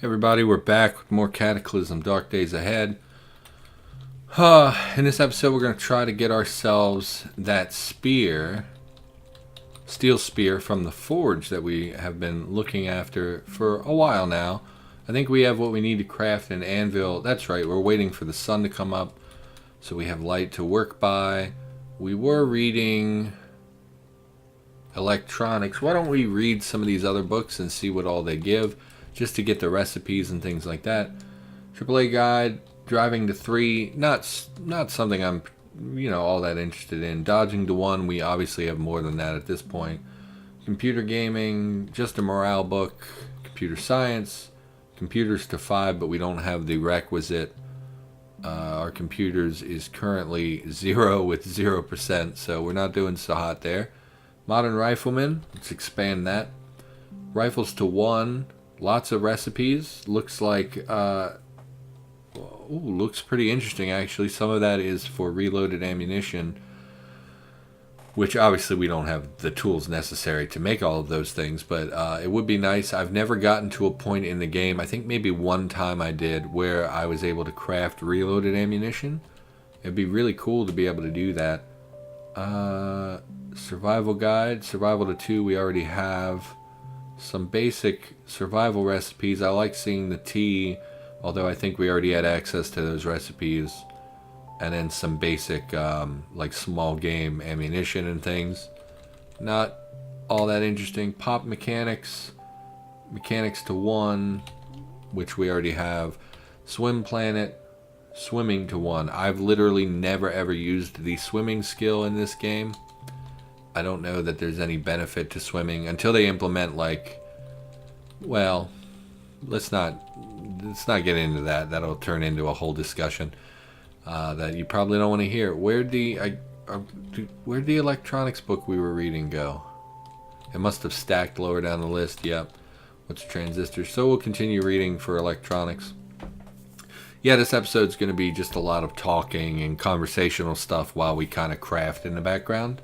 Everybody, we're back with more Cataclysm, Dark Days Ahead. In this episode, we're going to try to get ourselves that spear, steel spear from the forge that we have been looking after for a while now. I think we have what we need to craft an anvil. That's right, we're waiting for the sun to come up, so we have light to work by. We were reading electronics. Why don't we read some of these other books and see what all they give, just to get the recipes and things like that. AAA guide, driving to 3, not something I'm, all that interested in. Dodging to 1, we obviously have more than that at this point. Computer gaming, just a morale book. Computer science, computers to 5, but we don't have the requisite. Our computers is currently 0 with 0%, so we're not doing so hot there. Modern rifleman, let's expand that. Rifles to 1. Lots of recipes. Looks like, looks pretty interesting actually. Some of that is for reloaded ammunition, which obviously we don't have the tools necessary to make all of those things, but it would be nice. I've never gotten to a point in the game, I think maybe one time I did, where I was able to craft reloaded ammunition. It'd be really cool to be able to do that. Survival guide, survival to 2, we already have. Some basic survival recipes. I like seeing the tea, although I think we already had access to those recipes. And then some basic, like small game ammunition and things. Not all that interesting. Pop mechanics. Mechanics to 1, which we already have. Swim planet. Swimming to 1. I've literally never ever used the swimming skill in this game. I don't know that there's any benefit to swimming until they implement, like, well, let's not get into that. That'll turn into a whole discussion that you probably don't want to hear. Where'd the electronics book we were reading go? It must have stacked lower down the list. Yep. What's transistors? So we'll continue reading for electronics. Yeah, this episode's going to be just a lot of talking and conversational stuff while we kind of craft in the background.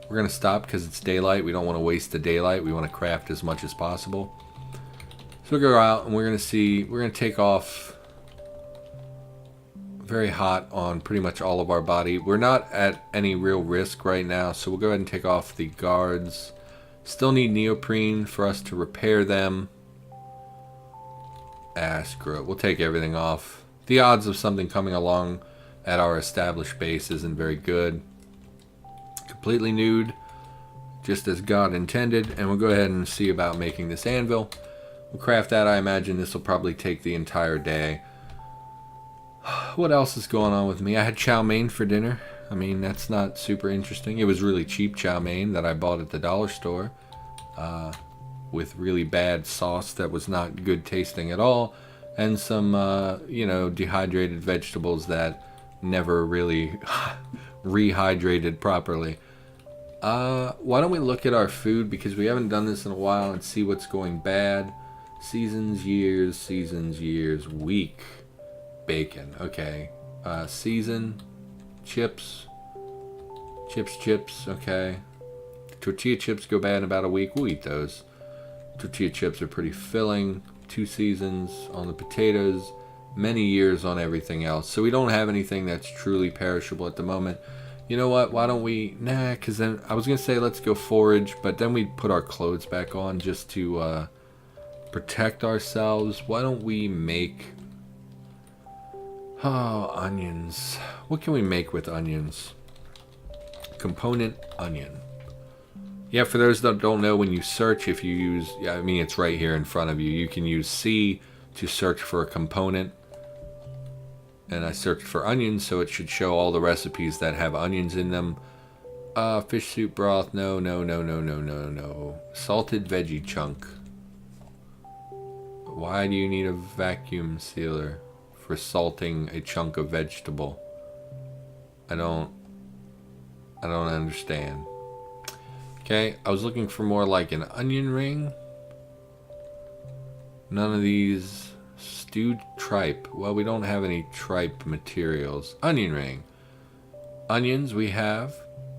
We're going to stop because it's daylight. We don't want to waste the daylight. We want to craft as much as possible. So we'll go out and we're going to take off very hot on pretty much all of our body. We're not at any real risk right now, so we'll go ahead and take off the guards. Still need neoprene for us to repair them. Screw it. We'll take everything off. The odds of something coming along at our established base isn't very good. Completely nude, just as God intended, and we'll go ahead and see about making this anvil. We'll craft that. I imagine this will probably take the entire day. What else is going on with me? I had chow mein for dinner. I mean, that's not super interesting. It was really cheap chow mein that I bought at the dollar store with really bad sauce that was not good tasting at all, and some dehydrated vegetables that never really rehydrated properly. Why don't we look at our food, because we haven't done this in a while, and see what's going bad. Seasons, years, week. Bacon, okay. Season, chips, okay. Tortilla chips go bad in about a week. We'll eat those. Tortilla chips are pretty filling. 2 seasons on the potatoes. Many years on everything else. So we don't have anything that's truly perishable at the moment. You know what? Why don't we... Nah, because then I was going to say let's go forage, but then we'd put our clothes back on just to protect ourselves. Why don't we make... Oh, onions. What can we make with onions? Component onion. Yeah, for those that don't know, when you search, if you use... Yeah, I mean, it's right here in front of you. You can use C to search for a component. And I searched for onions, so it should show all the recipes that have onions in them. Fish soup broth, no. Salted veggie chunk. Why do you need a vacuum sealer for salting a chunk of vegetable? I don't understand. Okay, I was looking for more like an onion ring. None of these. Stewed tripe. Well, we don't have any tripe materials. Onion ring. Onions we have.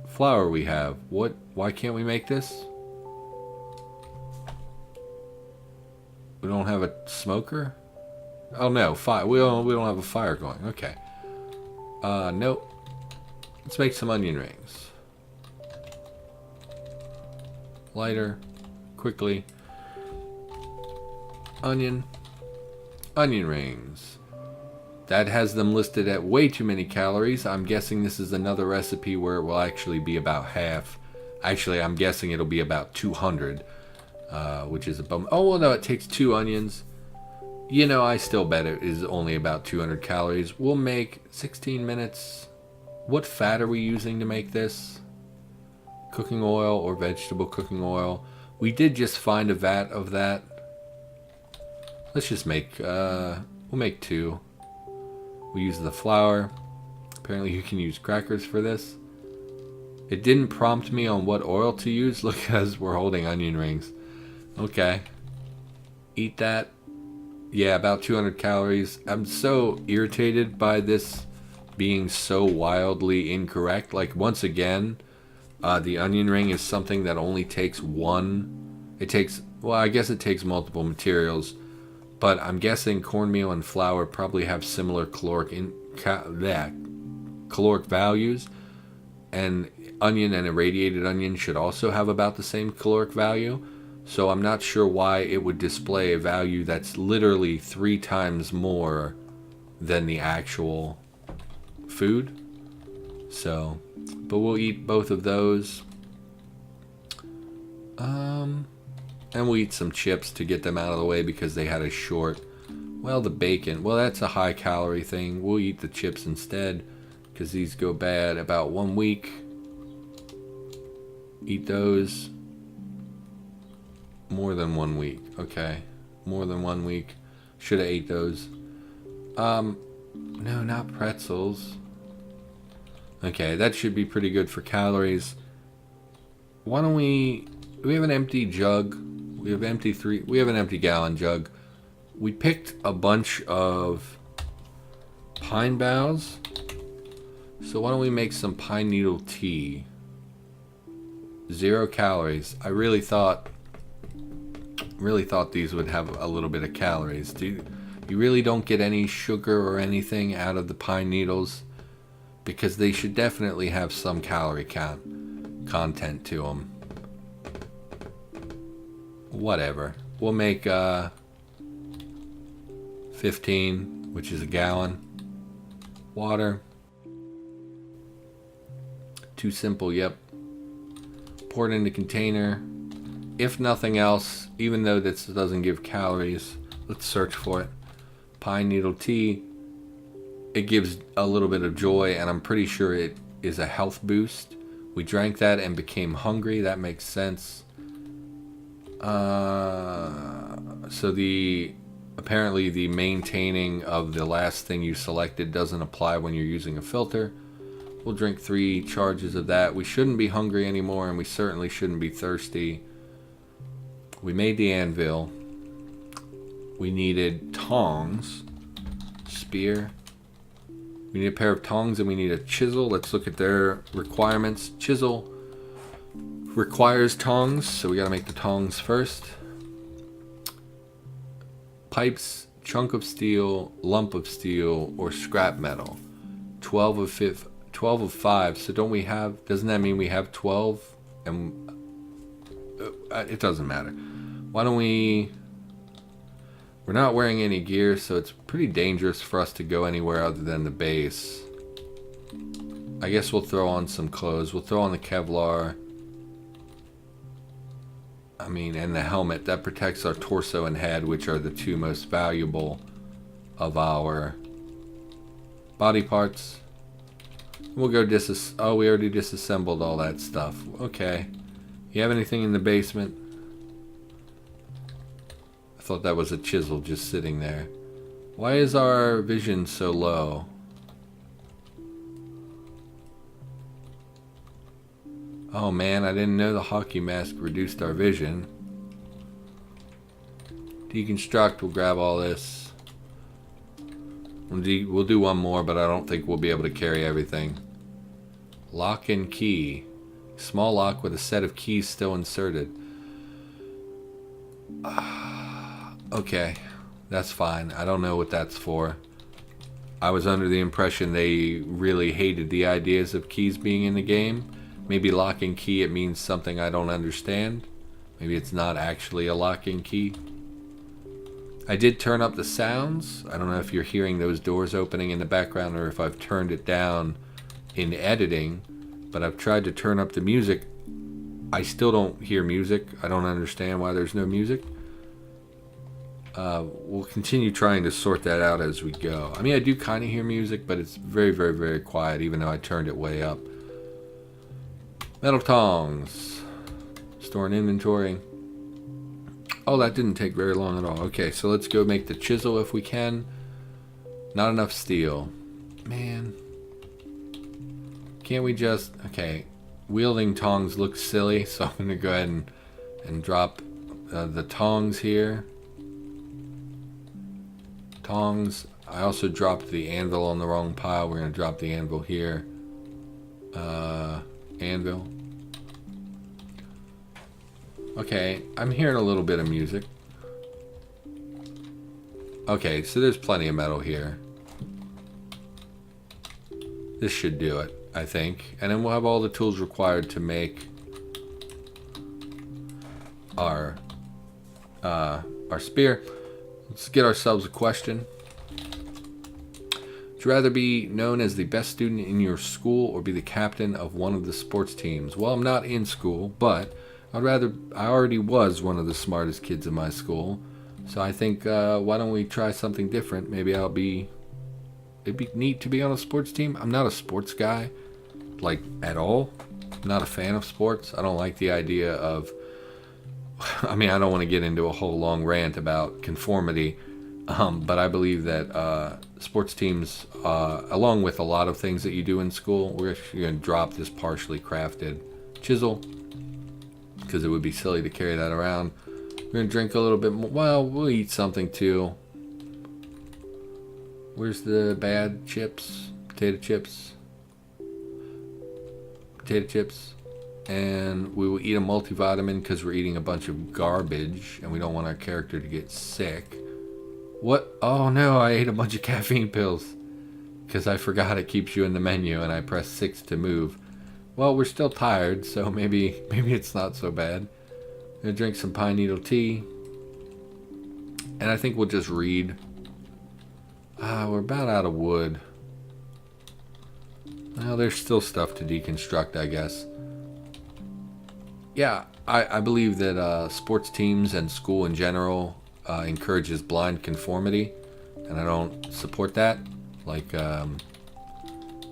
Flour we have. What? Why can't we make this? We don't have a smoker? Oh no, fire. We don't have a fire going. Okay. Nope. Let's make some onion rings. Lighter. Quickly. Onion rings. That has them listed at way too many calories. I'm guessing this is another recipe where it will actually be about half. Actually, I'm guessing it'll be about 200, which is a bum. Oh, well, no, it takes 2 onions. You know, I still bet it is only about 200 calories. We'll make 16 minutes. What fat are we using to make this? Cooking oil or vegetable cooking oil. We did just find a vat of that. Let's just make, we'll make 2. We use the flour. Apparently you can use crackers for this. It didn't prompt me on what oil to use. Look, because we're holding onion rings. Okay. Eat that. Yeah, about 200 calories. I'm so irritated by this being so wildly incorrect. Like, once again, the onion ring is something that only takes one. It takes, well, I guess it takes multiple materials. But I'm guessing cornmeal and flour probably have similar caloric values, and onion and irradiated onion should also have about the same caloric value. So I'm not sure why it would display a value that's literally 3 times more than the actual food. So, but we'll eat both of those. And we'll eat some chips to get them out of the way because they had a short. Well, the bacon. Well, that's a high calorie thing. We'll eat the chips instead because these go bad about 1 week. Eat those. More than 1 week. Okay. More than 1 week. Should have ate those. No, not pretzels. Okay, that should be pretty good for calories. Why don't we... Do we have an empty jug? We have an empty gallon jug. We picked a bunch of pine boughs. So why don't we make some pine needle tea? 0 calories. I really thought these would have a little bit of calories. You really don't get any sugar or anything out of the pine needles, because they should definitely have some calorie content to them. Whatever. We'll make 15, which is a gallon. Water. Too simple, yep. Pour it in the container. If nothing else, even though this doesn't give calories, let's search for it. Pine needle tea. It gives a little bit of joy, and I'm pretty sure it is a health boost. We drank that and became hungry. That makes sense. So apparently the maintaining of the last thing you selected doesn't apply when you're using a filter. We'll drink 3 charges of that. We shouldn't be hungry anymore, and we certainly shouldn't be thirsty. We made the anvil. We needed tongs, spear. We need a pair of tongs, and we need a chisel. Let's look at their requirements. Chisel requires tongs, so we gotta make the tongs first. Pipes, chunk of steel, lump of steel, or scrap metal. 12 of 5. So don't we have, doesn't that mean we have 12? And it doesn't matter. Why don't we're not wearing any gear, so it's pretty dangerous for us to go anywhere other than the base. I guess we'll throw on some clothes. We'll throw on the Kevlar. And the helmet that protects our torso and head, which are the 2 most valuable of our body parts. We'll go oh, we already disassembled all that stuff. Okay. You have anything in the basement? I thought that was a chisel just sitting there. Why is our vision so low? Oh man, I didn't know the hockey mask reduced our vision. Deconstruct, we'll grab all this. We'll do one more, but I don't think we'll be able to carry everything. Lock and key. Small lock with a set of keys still inserted. Okay, that's fine. I don't know what that's for. I was under the impression they really hated the ideas of keys being in the game. Maybe lock and key, it means something I don't understand. Maybe it's not actually a lock and key. I did turn up the sounds. I don't know if you're hearing those doors opening in the background or if I've turned it down in editing, but I've tried to turn up the music. I still don't hear music. I don't understand why there's no music. We'll continue trying to sort that out as we go. I mean, I do kind of hear music, but it's very, very, very quiet, even though I turned it way up. Metal tongs. Store an inventory. Oh, that didn't take very long at all. Okay, so let's go make the chisel if we can. Not enough steel. Man. Can't we just... Okay. Wielding tongs looks silly, so I'm going to go ahead and drop the tongs here. Tongs. I also dropped the anvil on the wrong pile. We're going to drop the anvil here. Anvil. Okay, I'm hearing a little bit of music. Okay, so there's plenty of metal here. This should do it, I think. And then we'll have all the tools required to make our spear. Let's get ourselves a question. Would you rather be known as the best student in your school or be the captain of one of the sports teams? Well, I'm not in school, but I already was one of the smartest kids in my school. So I think, why don't we try something different? Maybe it'd be neat to be on a sports team. I'm not a sports guy, like, at all. I'm not a fan of sports. I don't like the idea of, I mean, I don't want to get into a whole long rant about conformity, but I believe that sports teams, along with a lot of things that you do in school, we're actually going to drop this partially crafted chisel, because it would be silly to carry that around. We're going to drink a little bit more. Well, we'll eat something too. Where's the bad chips? Potato chips. Potato chips. And we will eat a multivitamin because we're eating a bunch of garbage and we don't want our character to get sick. What? Oh no, I ate a bunch of caffeine pills because I forgot it keeps you in the menu and I pressed 6 to move. Well, we're still tired, so maybe it's not so bad. I'm gonna drink some pine needle tea. And I think we'll just read. We're about out of wood. Well, there's still stuff to deconstruct, I guess. Yeah, I believe that sports teams and school in general encourages blind conformity, and I don't support that. Like,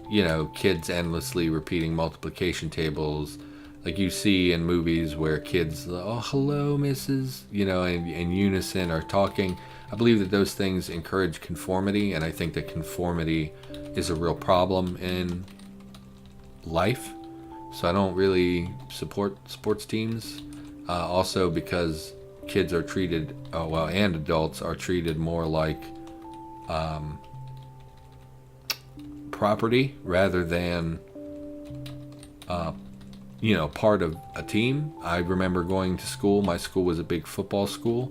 you know, kids endlessly repeating multiplication tables, like you see in movies where kids, oh, hello, Mrs., you know, in unison are talking. I believe that those things encourage conformity, and I think that conformity is a real problem in life. So I don't really support sports teams. Also because kids are treated, and adults are treated more like property rather than, you know, part of a team. I remember going to school. My school was a big football school.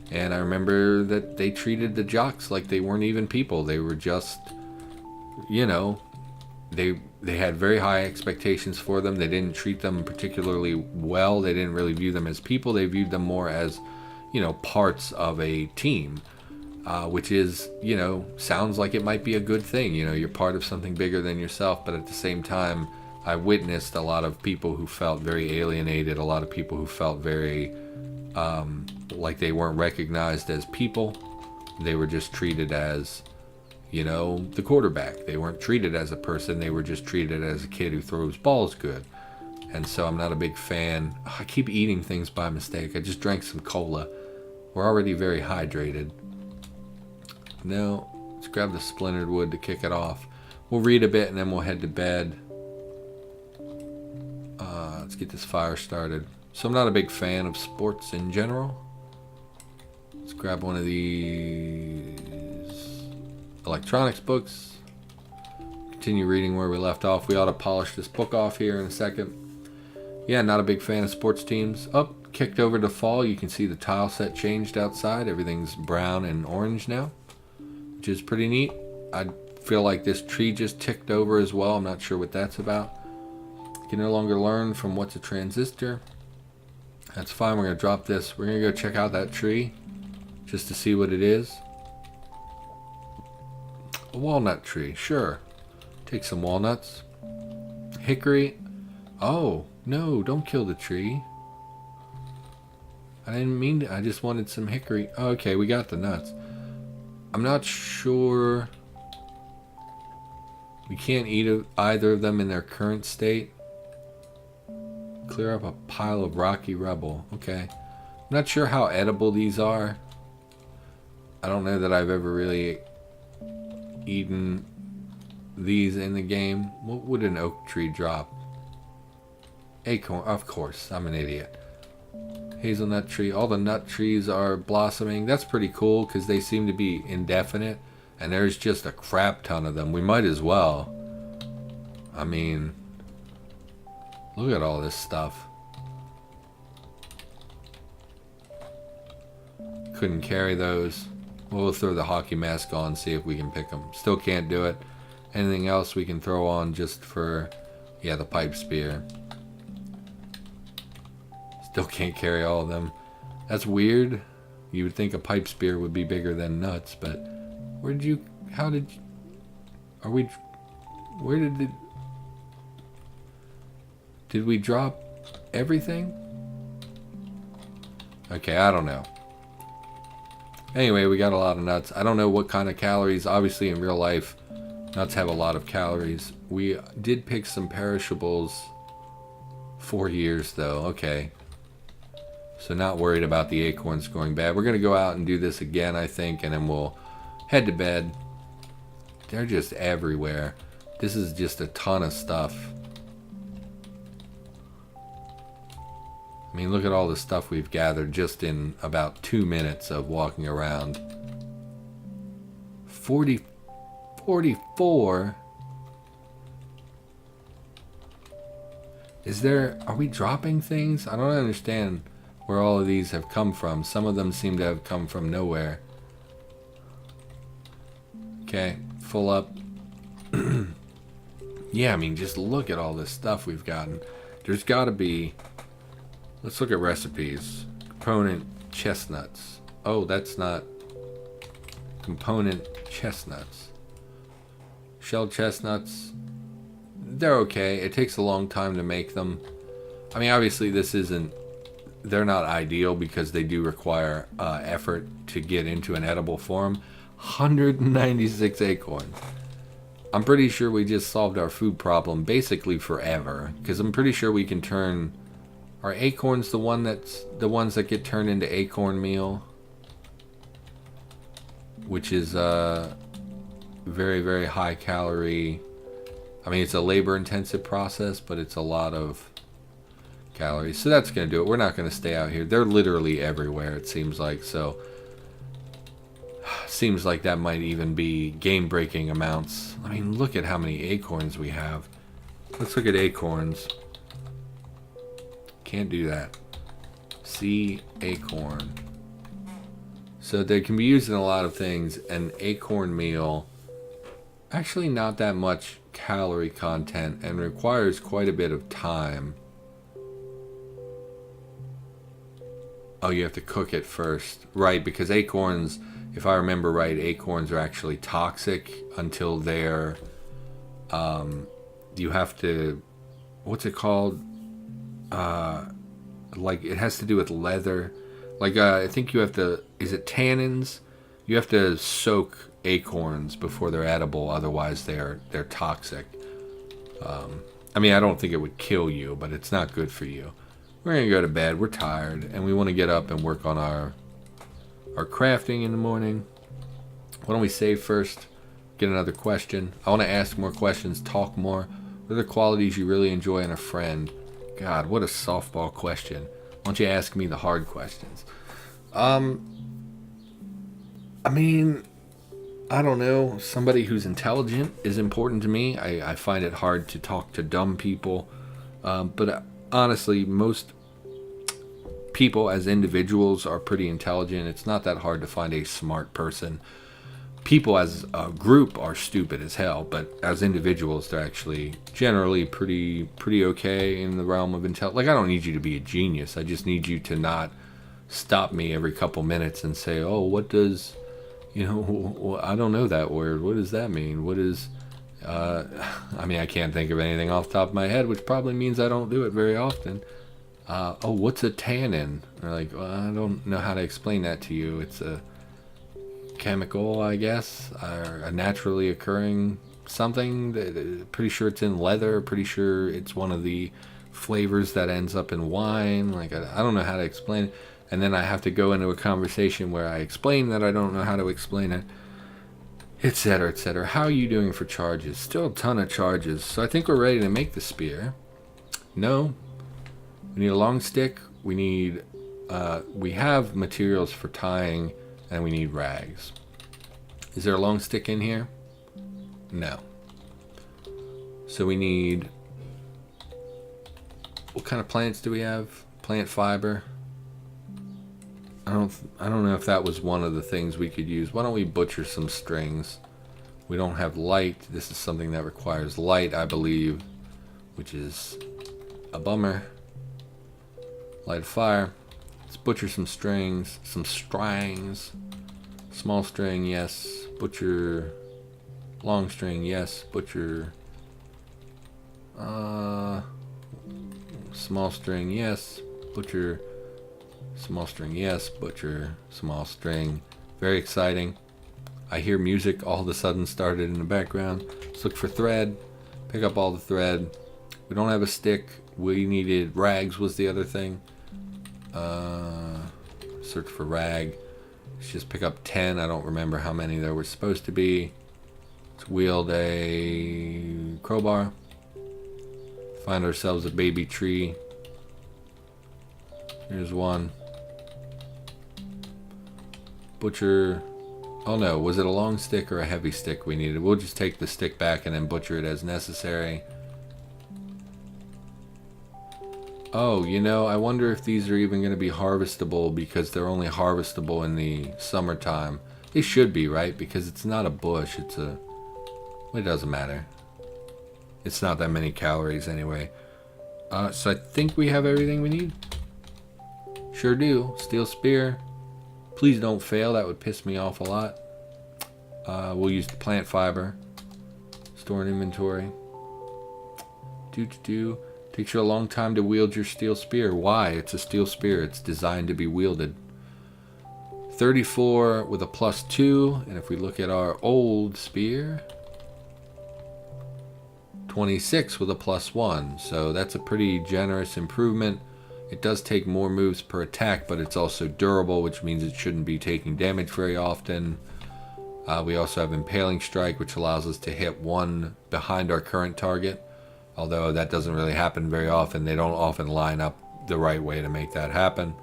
And I remember that they treated the jocks like they weren't even people. They were just, you know, they had very high expectations for them. They didn't treat them particularly well. They didn't really view them as people. They viewed them more as, you know, parts of a team, which is, you know, sounds like it might be a good thing. You know, you're part of something bigger than yourself. But at the same time, I witnessed a lot of people who felt very alienated, a lot of people who felt very like they weren't recognized as people. They were just treated as, you know, the quarterback. They weren't treated as a person. They were just treated as a kid who throws balls good. And so I'm not a big fan. I keep eating things by mistake. I just drank some cola. We're already very hydrated. No, let's grab the splintered wood to kick it off. We'll read a bit and then we'll head to bed. Let's get this fire started. So I'm not a big fan of sports in general. Let's grab one of these electronics books. Continue reading where we left off. We ought to polish this book off here in a second. Yeah, not a big fan of sports teams. Oh, kicked over to fall, you can see the tile set changed outside. Everything's brown and orange now, which is pretty neat. I feel like this tree just ticked over as well. I'm not sure what that's about. You can no longer learn from what's a transistor. That's fine. We're going to drop this. We're going to go check out that tree just to see what it is. A walnut tree, sure. Take some walnuts. Hickory. Oh, no, don't kill the tree. I didn't mean to. I just wanted some hickory. Oh, okay, we got the nuts. I'm not sure. We can't eat either of them in their current state. Clear up a pile of rocky rubble. Okay. I'm not sure how edible these are. I don't know that I've ever really eaten these in the game. What would an oak tree drop? Acorn, of course. I'm an idiot. Hazelnut tree. All the nut trees are blossoming. That's pretty cool because they seem to be indefinite. And there's just a crap ton of them. We might as well. I mean, look at all this stuff. Couldn't carry those. We'll throw the hockey mask on, see if we can pick them. Still can't do it. Anything else we can throw on just for, yeah, the pipe spear. Still can't carry all of them. That's weird. You would think a pipe spear would be bigger than nuts, but where did you, how did you, are we, where did we drop everything? Okay, I don't know. Anyway, we got a lot of nuts. I don't know what kind of calories. Obviously, in real life, nuts have a lot of calories. We did pick some perishables. 4 years, though. Okay. So not worried about the acorns going bad. We're going to go out and do this again, I think, and then we'll head to bed. They're just everywhere. This is just a ton of stuff. I mean, look at all the stuff we've gathered just in about 2 minutes of walking around. 44. Is there, are we dropping things? I don't understand where all of these have come from. Some of them seem to have come from nowhere. Okay, full up. Yeah, I mean, just look at all this stuff we've gotten. There's got to be, let's look at recipes. Component chestnuts. Oh, that's not component chestnuts. Shelled chestnuts. They're okay. It takes a long time to make them. I mean, obviously this isn't, they're not ideal because they do require effort to get into an edible form. 196 acorns. I'm pretty sure we just solved our food problem basically forever, because I'm pretty sure we can turn, are acorns the ones that get turned into acorn meal, which is very, very high calorie. I mean, it's a labor intensive process, but it's a lot of calories. So that's going to do it. We're not going to stay out here. They're literally everywhere, it seems like. So seems like that might even be game breaking amounts. I mean, look at how many acorns we have. Let's look at acorns. Can't do that. See acorn. So they can be used in a lot of things. An acorn meal, actually not that much calorie content and requires quite a bit of time. Oh, you have to cook it first. Right, because acorns, if I remember right, acorns are actually toxic until they're, you have to, what's it called? Like, it has to do with leather. Like, I think you have to, is it tannins? You have to soak acorns before they're edible, otherwise they're toxic. I mean, I don't think it would kill you, but it's not good for you. We're gonna go to bed. We're tired, and we want to get up and work on our crafting in the morning. Why don't we save first? Get another question. I want to ask more questions, talk more. What are the qualities you really enjoy in a friend? God, what a softball question. Why don't you ask me the hard questions? I mean, I don't know. Somebody who's intelligent is important to me. I find it hard to talk to dumb people. But honestly, most people as individuals are pretty intelligent. It's not that hard to find a smart person. People as a group are stupid as hell, but as individuals, they're actually generally pretty okay in the realm of intelligence. Like, I don't need you to be a genius. I just need you to not stop me every couple minutes and say, oh, what does, you know, I don't know that word. What does that mean? What is, I mean, I can't think of anything off the top of my head, which probably means I don't do it very often. Oh, what's a tannin? Or like, well, I don't know how to explain that to you. It's a chemical, I guess, or a naturally occurring something. Pretty sure it's in leather. Pretty sure it's one of the flavors that ends up in wine. Like, I don't know how to explain it. And then I have to go into a conversation where I explain that I don't know how to explain it, etc., etc. How are you doing for charges? Still a ton of charges. So I think we're ready to make the spear. No. We need a long stick. We need, we have materials for tying, and we need rags. Is there a long stick in here? No. So we need, what kind of plants do we have? Plant fiber. I don't know if that was one of the things we could use. Why don't we butcher some strings? We don't have light. This is something that requires light, I believe, which is a bummer. Light a fire. Let's butcher some strings. Some strings. Small string, yes. Butcher. Long string, yes. Butcher. Small string, yes. Butcher. Small string, yes. Butcher. Small string. Very exciting. I hear music all of a sudden started in the background. Let's look for thread. Pick up all the thread. We don't have a stick. We needed rags was the other thing. Search for rag. Let's just pick up 10. I don't remember how many there were supposed to be. Let's wield a crowbar. Find ourselves a baby tree. Here's one. Butcher. Oh no, was it a long stick or a heavy stick we needed? We'll just take the stick back and then butcher it as necessary. Oh, you know, I wonder if these are even going to be harvestable because they're only harvestable in the summertime. They should be, right? Because it's not a bush, it's a... Well, it doesn't matter. It's not that many calories anyway. So I think we have everything we need. Sure do. Steel spear. Please don't fail, that would piss me off a lot. We'll use the plant fiber. Store in inventory. Takes you a long time to wield your steel spear. Why? It's a steel spear. It's designed to be wielded. 34 with a +2. And if we look at our old spear, 26 with a +1. So that's a pretty generous improvement. It does take more moves per attack, but it's also durable, which means it shouldn't be taking damage very often. We also have Impaling Strike, which allows us to hit one behind our current target. Although that doesn't really happen very often. They don't often line up the right way to make that happen.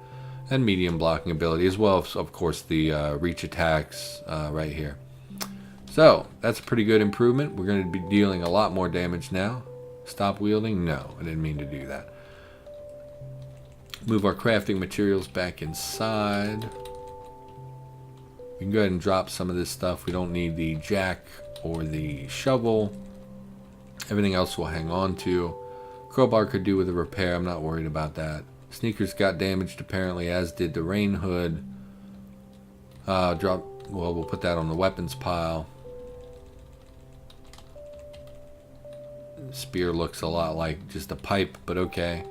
And medium blocking ability, as well as, of course, the reach attacks right here. So, that's a pretty good improvement. We're going to be dealing a lot more damage now. Stop wielding? No, I didn't mean to do that. Move our crafting materials back inside. We can go ahead and drop some of this stuff. We don't need the jack or the shovel. Everything else we'll hang on to. Crowbar could do with a repair. I'm not worried about that. Sneakers got damaged apparently, as did the rain hood. Well, we'll put that on the weapons pile. Spear looks a lot like just a pipe, but okay.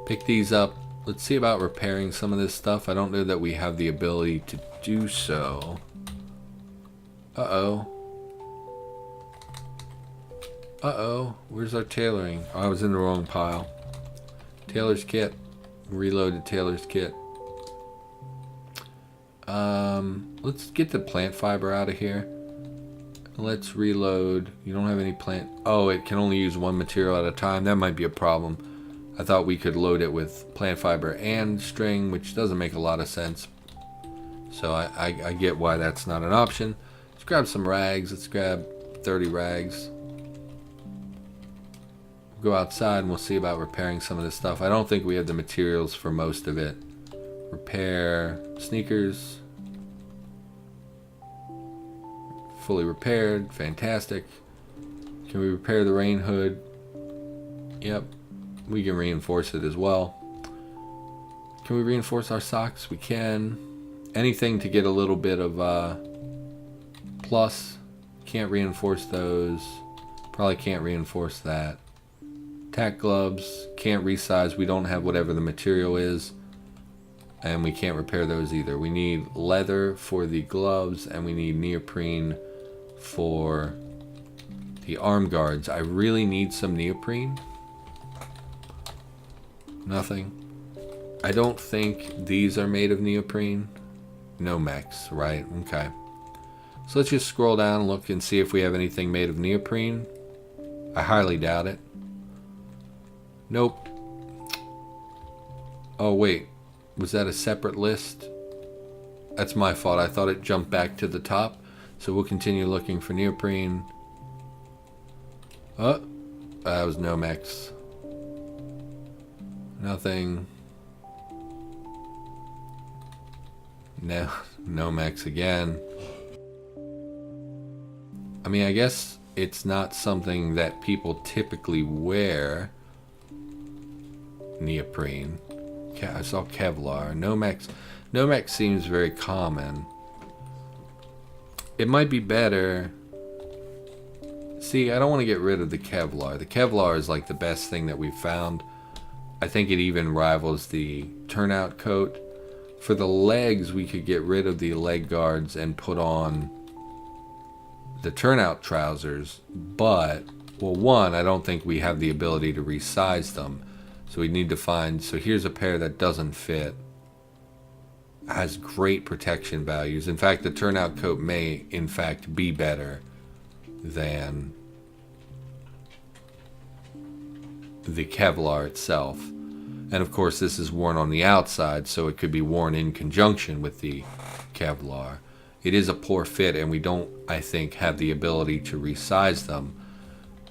Pick these up. Let's see about repairing some of this stuff. I don't know that we have the ability to do so. Uh-oh. Uh-oh. Where's our tailoring? Oh, I was in the wrong pile. Tailor's kit. Reloaded tailor's kit. Let's get the plant fiber out of here. Let's reload. You don't have any plant... Oh, it can only use one material at a time. That might be a problem. I thought we could load it with plant fiber and string, which doesn't make a lot of sense. So I get why that's not an option. Let's grab some rags. Let's grab 30 rags. We'll go outside and we'll see about repairing some of this stuff. I don't think we have the materials for most of it. Repair sneakers. Fully repaired. Fantastic. Can we repair the rain hood? Yep. We can reinforce it as well. Can we reinforce our socks? We can. Anything to get a little bit of plus. Can't reinforce those. Probably can't reinforce that. Tack gloves. Can't resize. We don't have whatever the material is. And we can't repair those either. We need leather for the gloves. And we need neoprene for the arm guards. I really need some neoprene. Nothing. I don't think these are made of neoprene. Nomex, right? Okay. So let's just scroll down and look and see if we have anything made of neoprene. I highly doubt it. Nope. Oh, wait. Was that a separate list? That's my fault. I thought it jumped back to the top. So we'll continue looking for neoprene. Oh, that was Nomex. Nothing. No, Nomex again. I mean, I guess it's not something that people typically wear. Neoprene. I saw Kevlar. Nomex. Nomex seems very common. It might be better. See, I don't want to get rid of the Kevlar. The Kevlar is like the best thing that we've found. I think it even rivals the turnout coat. For the legs, we could get rid of the leg guards and put on the turnout trousers. But, well, one, I don't think we have the ability to resize them. So we need to find, so here's a pair that doesn't fit. Has great protection values. In fact, the turnout coat may, in fact, be better than the Kevlar itself. And of course, this is worn on the outside, so it could be worn in conjunction with the Kevlar. It is a poor fit, and we don't, I think, have the ability to resize them.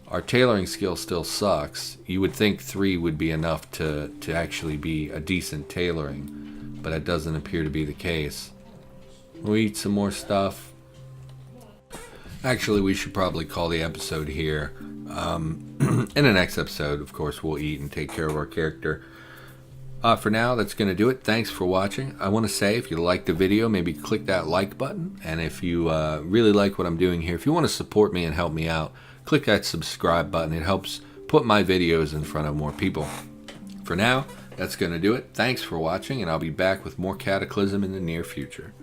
Our tailoring skill still sucks. You would think 3 would be enough to actually be a decent tailoring, but that doesn't appear to be the case. We'll eat some more stuff. Actually, we should probably call the episode here. In the next episode, of course, we'll eat and take care of our character. For now, that's going to do it. Thanks for watching. I want to say, if you liked the video, maybe click that like button. And if you really like what I'm doing here, if you want to support me and help me out, click that subscribe button. It helps put my videos in front of more people. For now, that's going to do it. Thanks for watching, and I'll be back with more Cataclysm in the near future.